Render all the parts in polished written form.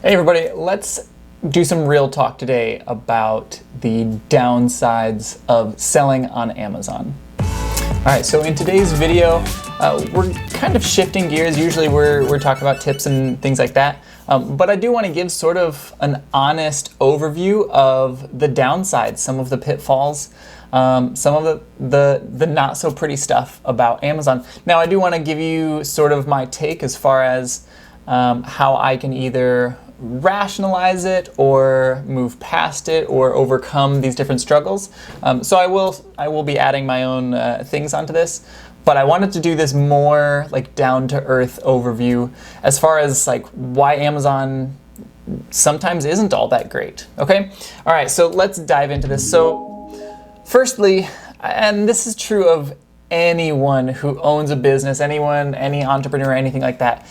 Hey everybody, let's do some real talk today about the downsides of selling on Amazon. Alright, so in today's video, we're kind of shifting gears. Usually we're talking about tips and things like that, but I do want to give sort of an honest overview of the downsides, some of the pitfalls, some of the not so pretty stuff about Amazon. Now I do want to give you sort of my take as far as how I can either rationalize it or move past it or overcome these different struggles. So I will be adding my own things onto this, but I wanted to do this more like down to earth overview as far as like why Amazon sometimes isn't all that great. Okay? All right, so let's dive into this. So firstly, and this is true of anyone who owns a business, any entrepreneur, anything like that,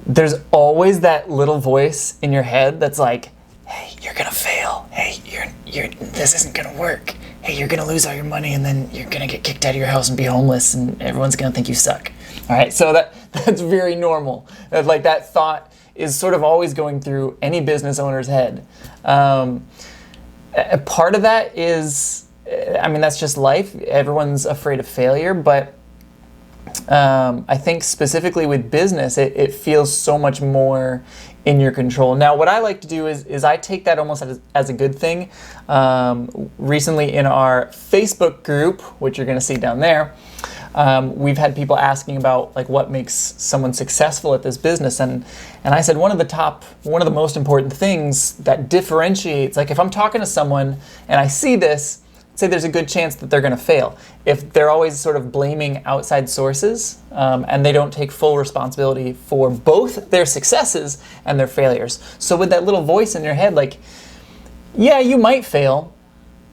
there's always that little voice in your head that's like, hey, you're gonna fail. Hey, this isn't gonna work. Hey, you're gonna lose all your money and then you're gonna get kicked out of your house and be homeless and everyone's gonna think you suck. All right, so that's very normal. Like that thought is sort of always going through any business owner's head. A part of that is, I mean, that's just life. Everyone's afraid of failure, but I think specifically with business, it feels so much more in your control. Now, what I like to do is I take that almost as a good thing. Recently in our Facebook group, which you're going to see down there, we've had people asking about like what makes someone successful at this business, and I said one of the most important things that differentiates, like if I'm talking to someone and I see this, say there's a good chance that they're going to fail. If they're always sort of blaming outside sources and they don't take full responsibility for both their successes and their failures. So with that little voice in your head, like, yeah, you might fail,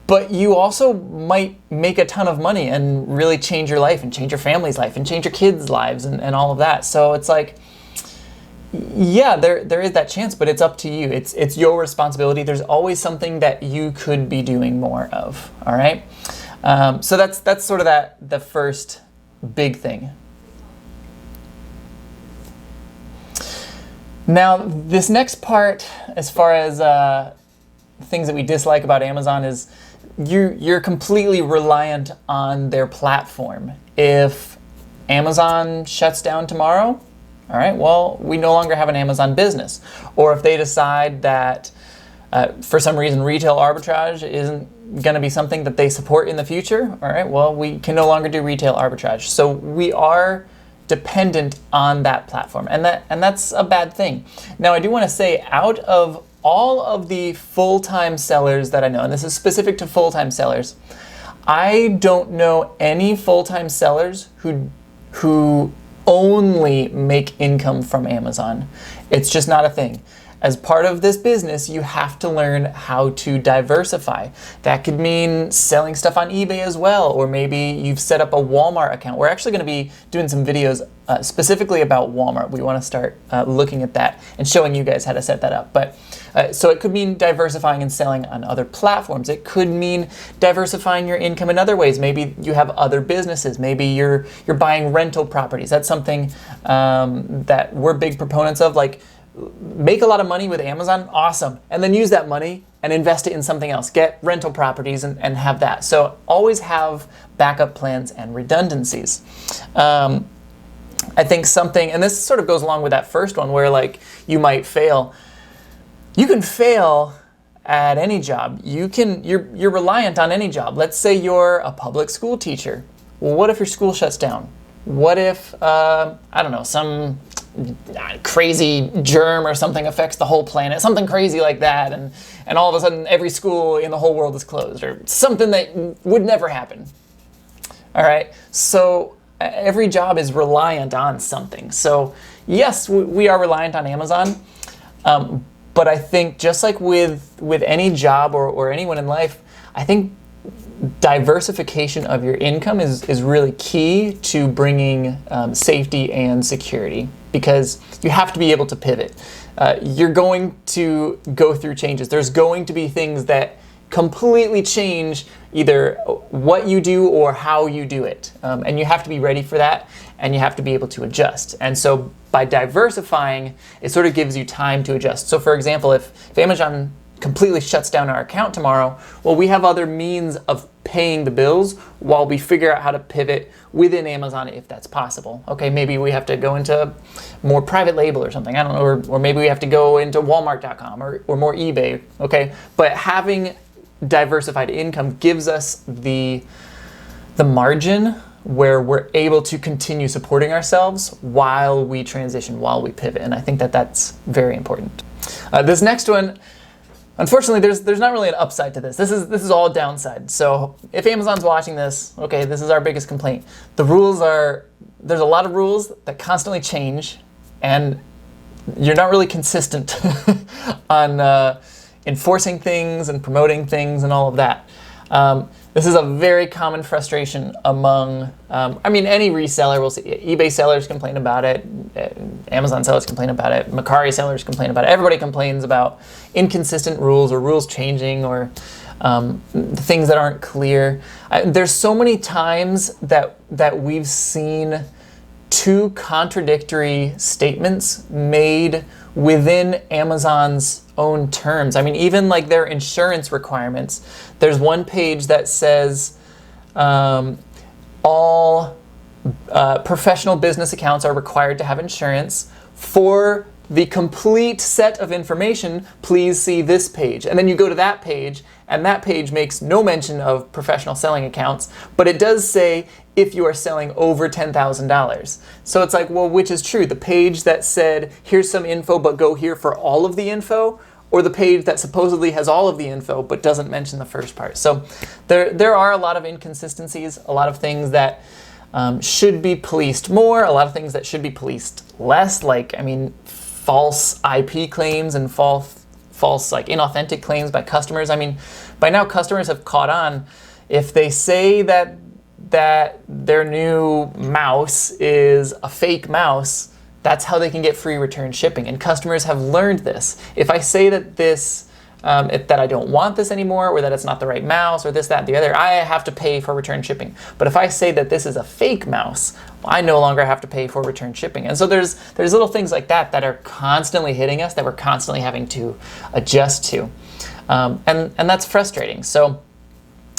but you also might make a ton of money and really change your life and change your family's life and change your kids' lives and all of that. So it's like, yeah, there is that chance, but it's up to you. It's your responsibility. There's always something that you could be doing more of. All right. So that's sort of the first big thing. Now, this next part, as far as things that we dislike about Amazon, is you're completely reliant on their platform. If Amazon shuts down tomorrow, all right, well, we no longer have an Amazon business. Or if they decide that for some reason retail arbitrage isn't going to be something that they support in the future, all right, well, we can no longer do retail arbitrage. So we are dependent on that platform, and that's a bad thing. Now, I do want to say, out of all of the full-time sellers that I know, and this is specific to full-time sellers, I don't know any full-time sellers who only make income from Amazon. It's just not a thing. As part of this business, you have to learn how to diversify. That could mean selling stuff on eBay as well, or maybe you've set up a Walmart account. We're actually going to be doing some videos specifically about Walmart. We want to start looking at that and showing you guys how to set that up. But so it could mean diversifying and selling on other platforms. It could mean diversifying your income in other ways. Maybe you have other businesses. Maybe you're buying rental properties. That's something that we're big proponents of. Like, make a lot of money with Amazon, awesome, and then use that money and invest it in something else. Get rental properties and have that. So always have backup plans and redundancies. I think something, and this sort of goes along with that first one where like you might fail. You can fail at any job. You're reliant on any job. Let's say you're a public school teacher. Well, what if your school shuts down? What if, I don't know, some crazy germ or something affects the whole planet, something crazy like that, and all of a sudden every school in the whole world is closed, or something that would never happen. All right, so every job is reliant on something. So yes, we are reliant on Amazon, but I think just like with any job or anyone in life, I think diversification of your income is really key to bringing safety and security, because you have to be able to pivot. You're going to go through changes. There's going to be things that completely change either what you do or how you do it. And you have to be ready for that, and you have to be able to adjust. And so by diversifying, it sort of gives you time to adjust. So for example, if Amazon completely shuts down our account tomorrow, well, we have other means of paying the bills while we figure out how to pivot within Amazon if that's possible. Okay, maybe we have to go into more private label or something, I don't know, or maybe we have to go into Walmart.com or more eBay, okay? But having diversified income gives us the margin where we're able to continue supporting ourselves while we transition, while we pivot, and I think that that's very important. This next one, unfortunately, there's not really an upside to this. This is all downside. So if Amazon's watching this, okay, this is our biggest complaint. There's a lot of rules that constantly change, and you're not really consistent on enforcing things and promoting things and all of that. This is a very common frustration among, any reseller. We'll see eBay sellers complain about it, Amazon sellers complain about it, Mercari sellers complain about it. Everybody complains about inconsistent rules or rules changing or things that aren't clear. There's so many times that we've seen two contradictory statements made within Amazon's own terms. I mean, even like their insurance requirements. There's one page that says all professional business accounts are required to have insurance. For the complete set of information, please see this page. And then you go to that page, and that page makes no mention of professional selling accounts, but it does say if you are selling over $10,000. So it's like, well, which is true? The page that said, here's some info, but go here for all of the info, or the page that supposedly has all of the info but doesn't mention the first part. So there are a lot of inconsistencies, a lot of things that should be policed more, a lot of things that should be policed less, like, false IP claims and false like inauthentic claims by customers. By now customers have caught on. If they say that their new mouse is a fake mouse, that's how they can get free return shipping. And customers have learned this. If I say that that I don't want this anymore, or that it's not the right mouse, or this, that, the other, I have to pay for return shipping. But if I say that this is a fake mouse, I no longer have to pay for return shipping. And so there's little things like that are constantly hitting us, that we're constantly having to adjust to. And that's frustrating. So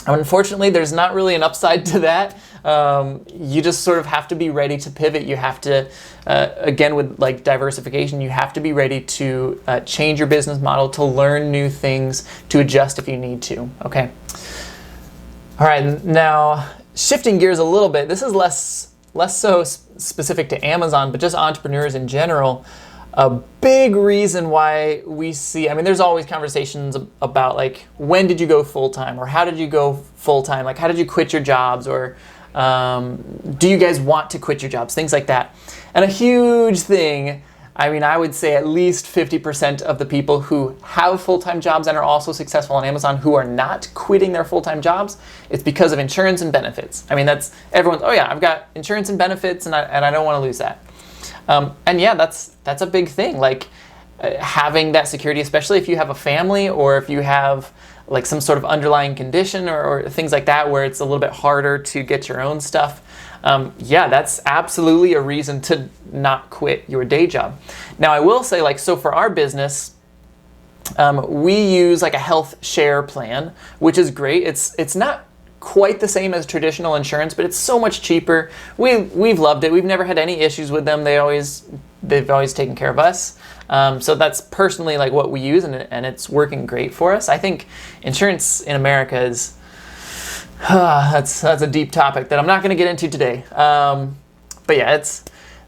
unfortunately, there's not really an upside to that. You just sort of have to be ready to pivot. You have to, again, with like diversification, you have to be ready to change your business model, to learn new things, to adjust if you need to, okay? All right, now shifting gears a little bit, this is less so specific to Amazon, but just entrepreneurs in general. A big reason why we see, there's always conversations about like, when did you go full-time, or how did you go full-time? Like, how did you quit your jobs, or do you guys want to quit your jobs? Things like that. And a huge thing, I would say at least 50% of the people who have full-time jobs and are also successful on Amazon who are not quitting their full-time jobs, it's because of insurance and benefits. That's everyone's, oh yeah, I've got insurance and benefits and I don't want to lose that. And yeah, that's a big thing, like having that security, especially if you have a family, or if you have like some sort of underlying condition or things like that where it's a little bit harder to get your own stuff. Yeah, that's absolutely a reason to not quit your day job. Now I will say, like, so for our business, we use like a health share plan, which is great. It's not quite the same as traditional insurance, but it's so much cheaper. We've loved it. We've never had any issues with them. They've always taken care of us. So that's personally like what we use, and it's working great for us. I think insurance in America is that's a deep topic that I'm not going to get into today. But yeah,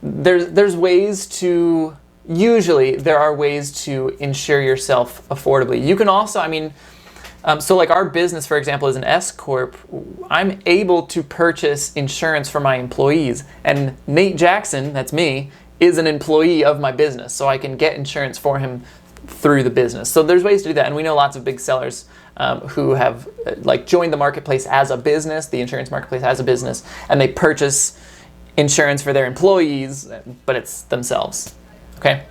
there's ways to, usually there are ways to insure yourself affordably. You can also, so like our business, for example, is an S Corp. I'm able to purchase insurance for my employees, and Nate Jackson, that's me, is an employee of my business, so I can get insurance for him through the business. So there's ways to do that, and we know lots of big sellers who have like joined the marketplace as a business, the insurance marketplace as a business, and they purchase insurance for their employees, but it's themselves. Okay,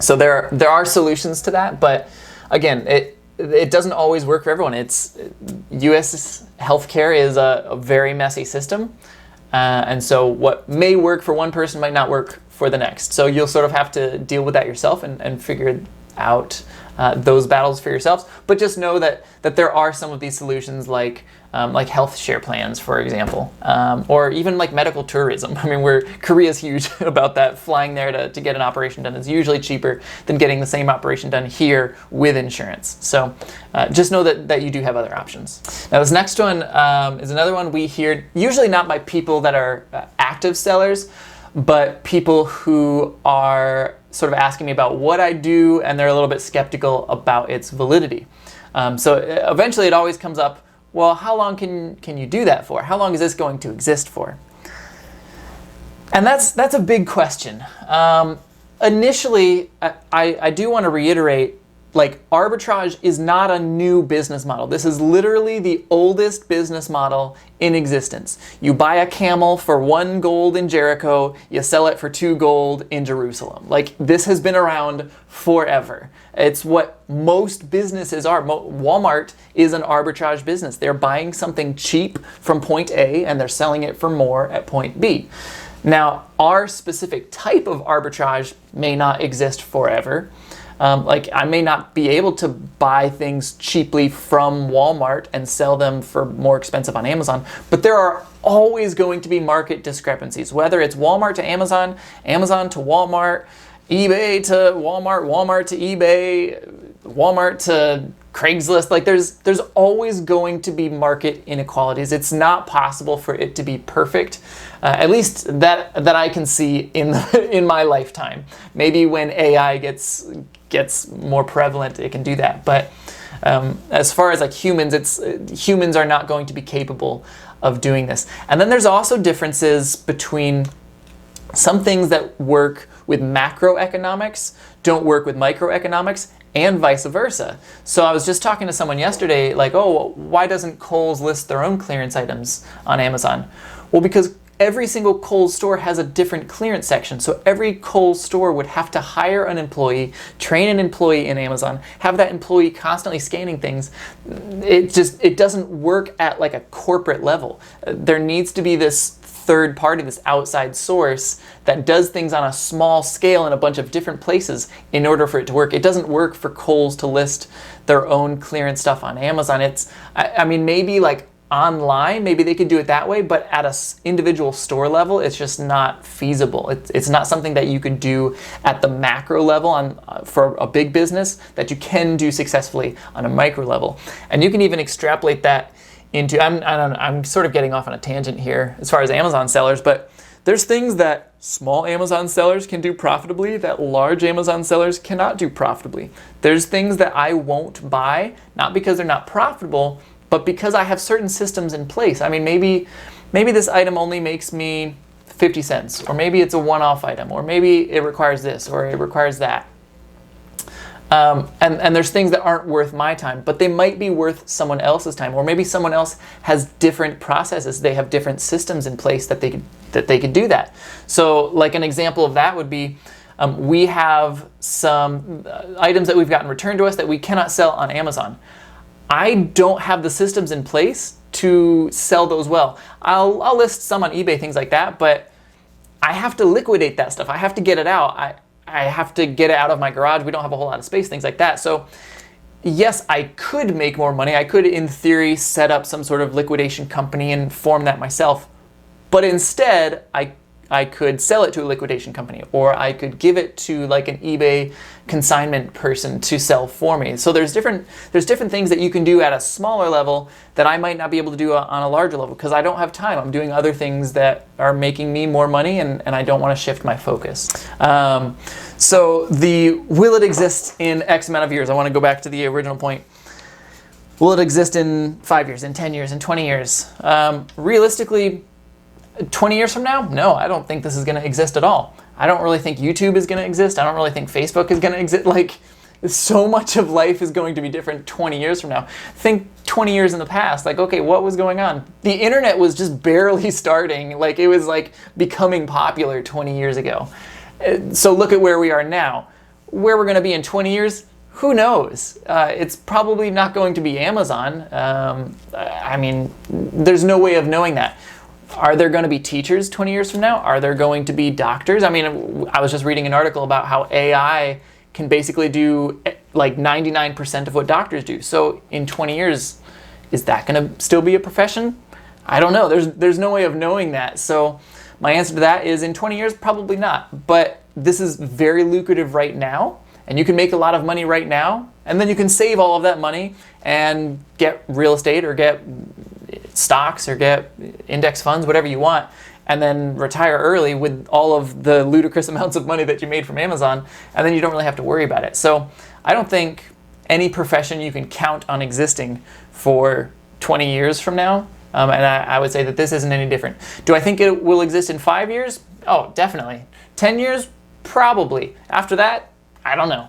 so there are solutions to that, but again, it doesn't always work for everyone. U.S. healthcare is a very messy system. And so what may work for one person might not work for the next. So you'll sort of have to deal with that yourself and figure out those battles for yourselves. But just know that there are some of these solutions like health share plans, for example, or even like medical tourism. I mean, Korea's huge about that. Flying there to get an operation done is usually cheaper than getting the same operation done here with insurance. So just know that you do have other options. Now this next one is another one we hear, usually not by people that are active sellers, but people who are sort of asking me about what I do, and they're a little bit skeptical about its validity. So eventually it always comes up, well, how long can you do that for? How long is this going to exist for? And that's a big question. Initially, I do want to reiterate, like, arbitrage is not a new business model. This is literally the oldest business model in existence. You buy a camel for 1 gold in Jericho, you sell it for 2 gold in Jerusalem. Like, this has been around forever. It's what most businesses are. Walmart is an arbitrage business. They're buying something cheap from point A and they're selling it for more at point B. Now, our specific type of arbitrage may not exist forever. Like, I may not be able to buy things cheaply from Walmart and sell them for more expensive on Amazon, but there are always going to be market discrepancies, whether it's Walmart to Amazon, Amazon to Walmart, eBay to Walmart, Walmart to eBay, Walmart to Craigslist. Like, there's always going to be market inequalities. It's not possible for it to be perfect, at least that I can see in my lifetime. Maybe when AI gets more prevalent, it can do that. But as far as like humans are not going to be capable of doing this. And then there's also differences between some things that work with macroeconomics don't work with microeconomics, and vice versa. So I was just talking to someone yesterday, like, oh, why doesn't Kohl's list their own clearance items on Amazon? Well, because every single Kohl's store has a different clearance section. So every Kohl's store would have to hire an employee, train an employee in Amazon, have that employee constantly scanning things. It doesn't work at like a corporate level. There needs to be this third party, this outside source that does things on a small scale in a bunch of different places in order for it to work. It doesn't work for Kohl's to list their own clearance stuff on Amazon. I mean, maybe like online, maybe they could do it that way, but at an individual store level, it's just not feasible. It's not something that you could do at the macro level for a big business that you can do successfully on a micro level. And you can even extrapolate that into, I'm sort of getting off on a tangent here as far as Amazon sellers, but there's things that small Amazon sellers can do profitably that large Amazon sellers cannot do profitably. There's things that I won't buy, not because they're not profitable, but because I have certain systems in place. I mean, maybe this item only makes me 50 cents, or maybe it's a one-off item, or maybe it requires this, or it requires that. And there's things that aren't worth my time, but they might be worth someone else's time, or maybe someone else has different processes. They have different systems in place that they could do that. So, like an example of that would be, we have some items that we've gotten returned to us that we cannot sell on Amazon. I don't have the systems in place to sell those well. I'll list some on eBay, things like that, but I have to liquidate that stuff. I have to get it out. I have to get it out of my garage. We don't have a whole lot of space, things like that. So yes, I could make more money. I could, in theory, set up some sort of liquidation company and form that myself. But instead, I could sell it to a liquidation company, or I could give it to like an eBay consignment person to sell for me. So there's different things that you can do at a smaller level that I might not be able to do on a larger level because I don't have time. I'm doing other things that are making me more money, and I don't want to shift my focus. So will it exist in X amount of years? I want to go back to the original point. Will it exist in 5 years, in 10 years, in 20 years? Realistically, 20 years from now? No, I don't think this is going to exist at all. I don't really think YouTube is going to exist. I don't really think Facebook is going to exist. Like, so much of life is going to be different 20 years from now. Think 20 years in the past. Like, okay, what was going on? The internet was just barely starting. Like, it was like becoming popular 20 years ago. So look at where we are now. Where we're going to be in 20 years, who knows? It's probably not going to be Amazon. I mean, there's no way of knowing that. Are there going to be teachers 20 years from now? Are there going to be doctors? I mean, I was just reading an article about how AI can basically do like 99% of what doctors do. So in 20 years, is that going to still be a profession? I don't know. There's no way of knowing that. So my answer to that is in 20 years, probably not. But this is very lucrative right now, and you can make a lot of money right now, and then you can save all of that money and get real estate or get stocks or get index funds, whatever you want, and then retire early with all of the ludicrous amounts of money that you made from Amazon, and then you don't really have to worry about it. So I don't think any profession you can count on existing for 20 years from now, and I would say that this isn't any different. Do I think it will exist in 5 years? Oh, definitely. 10 years? Probably. After that, I don't know.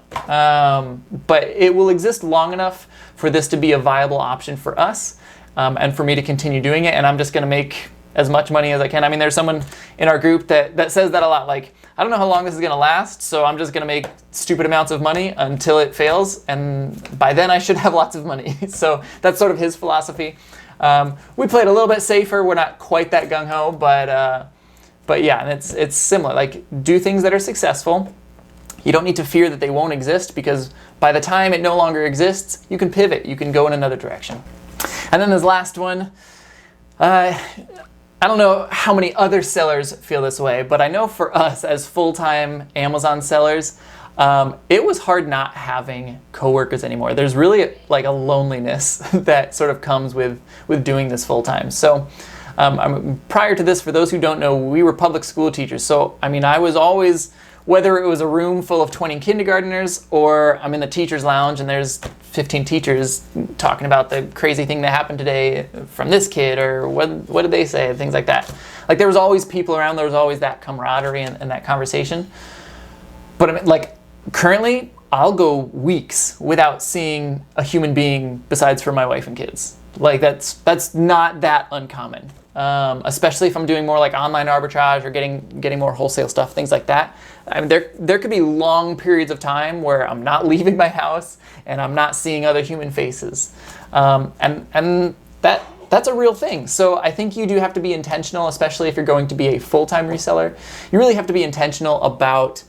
But it will exist long enough for this to be a viable option for us, and for me to continue doing it, and I'm just going to make as much money as I can. I mean, there's someone in our group that says that a lot, like, I don't know how long this is going to last, so I'm just going to make stupid amounts of money until it fails, and by then I should have lots of money. So that's sort of his philosophy. We played a little bit safer. We're not quite that gung-ho, but yeah, and it's similar. Like, do things that are successful. You don't need to fear that they won't exist, because by the time it no longer exists, you can pivot. You can go in another direction. And then this last one, I don't know how many other sellers feel this way, but I know for us as full-time Amazon sellers, it was hard not having coworkers anymore. There's really like a loneliness that sort of comes with doing this full-time. So prior to this, for those who don't know, we were public school teachers. So I mean, I was always, whether it was a room full of 20 kindergartners or I'm in the teacher's lounge and there's 15 teachers talking about the crazy thing that happened today from this kid, or what did they say, things like that. Like, there was always people around, there was always that camaraderie and that conversation. But I mean, like, currently, I'll go weeks without seeing a human being besides for my wife and kids. Like, that's not that uncommon. Especially if I'm doing more like online arbitrage or getting more wholesale stuff, things like that. I mean, there could be long periods of time where I'm not leaving my house and I'm not seeing other human faces, and that's a real thing. So I think you do have to be intentional, especially if you're going to be a full-time reseller. You really have to be intentional about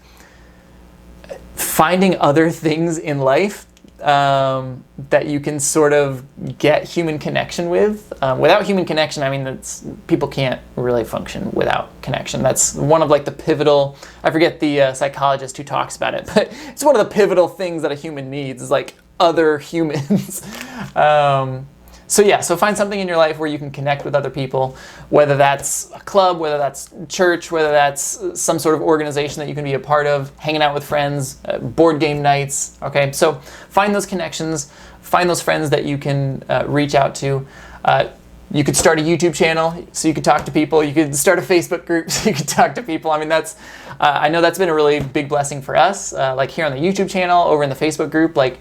finding other things in life that you can sort of get human connection with. Without human connection, I mean, people can't really function without connection. That's one of like the pivotal, I forget the psychologist who talks about it, but it's one of the pivotal things that a human needs is like other humans. So yeah, so find something in your life where you can connect with other people, whether that's a club, whether that's church, whether that's some sort of organization that you can be a part of, hanging out with friends, board game nights, okay? So find those connections, find those friends that you can reach out to. You could start a YouTube channel so you could talk to people. You could start a Facebook group so you could talk to people. I mean, I know that's been a really big blessing for us, like here on the YouTube channel, over in the Facebook group, like,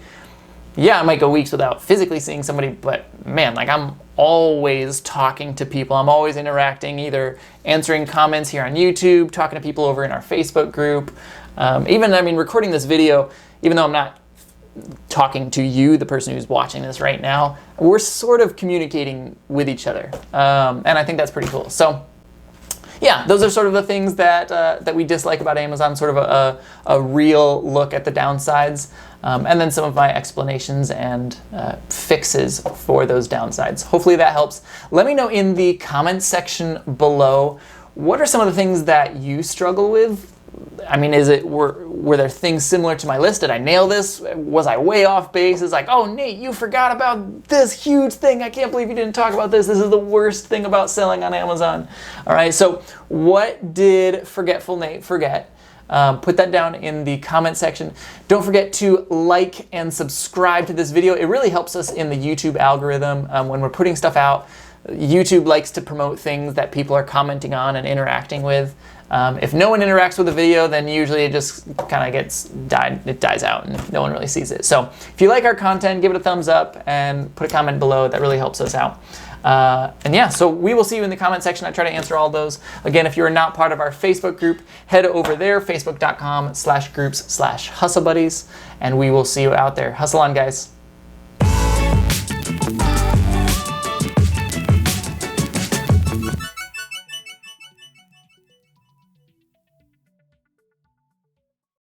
yeah, I might go weeks without physically seeing somebody, but man, like, I'm always talking to people. I'm always interacting, either answering comments here on YouTube, talking to people over in our Facebook group. Even, I mean, recording this video, even though I'm not talking to you, the person who's watching this right now, we're sort of communicating with each other. And I think that's pretty cool. So yeah, those are sort of the things that we dislike about Amazon, sort of a real look at the downsides, and then some of my explanations and fixes for those downsides. Hopefully that helps. Let me know in the comments section below, what are some of the things that you struggle with? I mean, were there things similar to my list? Did I nail this? Was I way off base? It's like, oh, Nate, you forgot about this huge thing. I can't believe you didn't talk about this. This is the worst thing about selling on Amazon. All right, so what did Forgetful Nate forget? Put that down in the comment section. Don't forget to like and subscribe to this video. It really helps us in the YouTube algorithm when we're putting stuff out. YouTube likes to promote things that people are commenting on and interacting with. If no one interacts with the video, then usually it just kind of it dies out and no one really sees it. So if you like our content, give it a thumbs up and put a comment below. That really helps us out. And yeah, so we will see you in the comment section. I try to answer all those. Again, if you're not part of our Facebook group, head over there, facebook.com/groups/hustlebuddies, and we will see you out there. Hustle on, guys.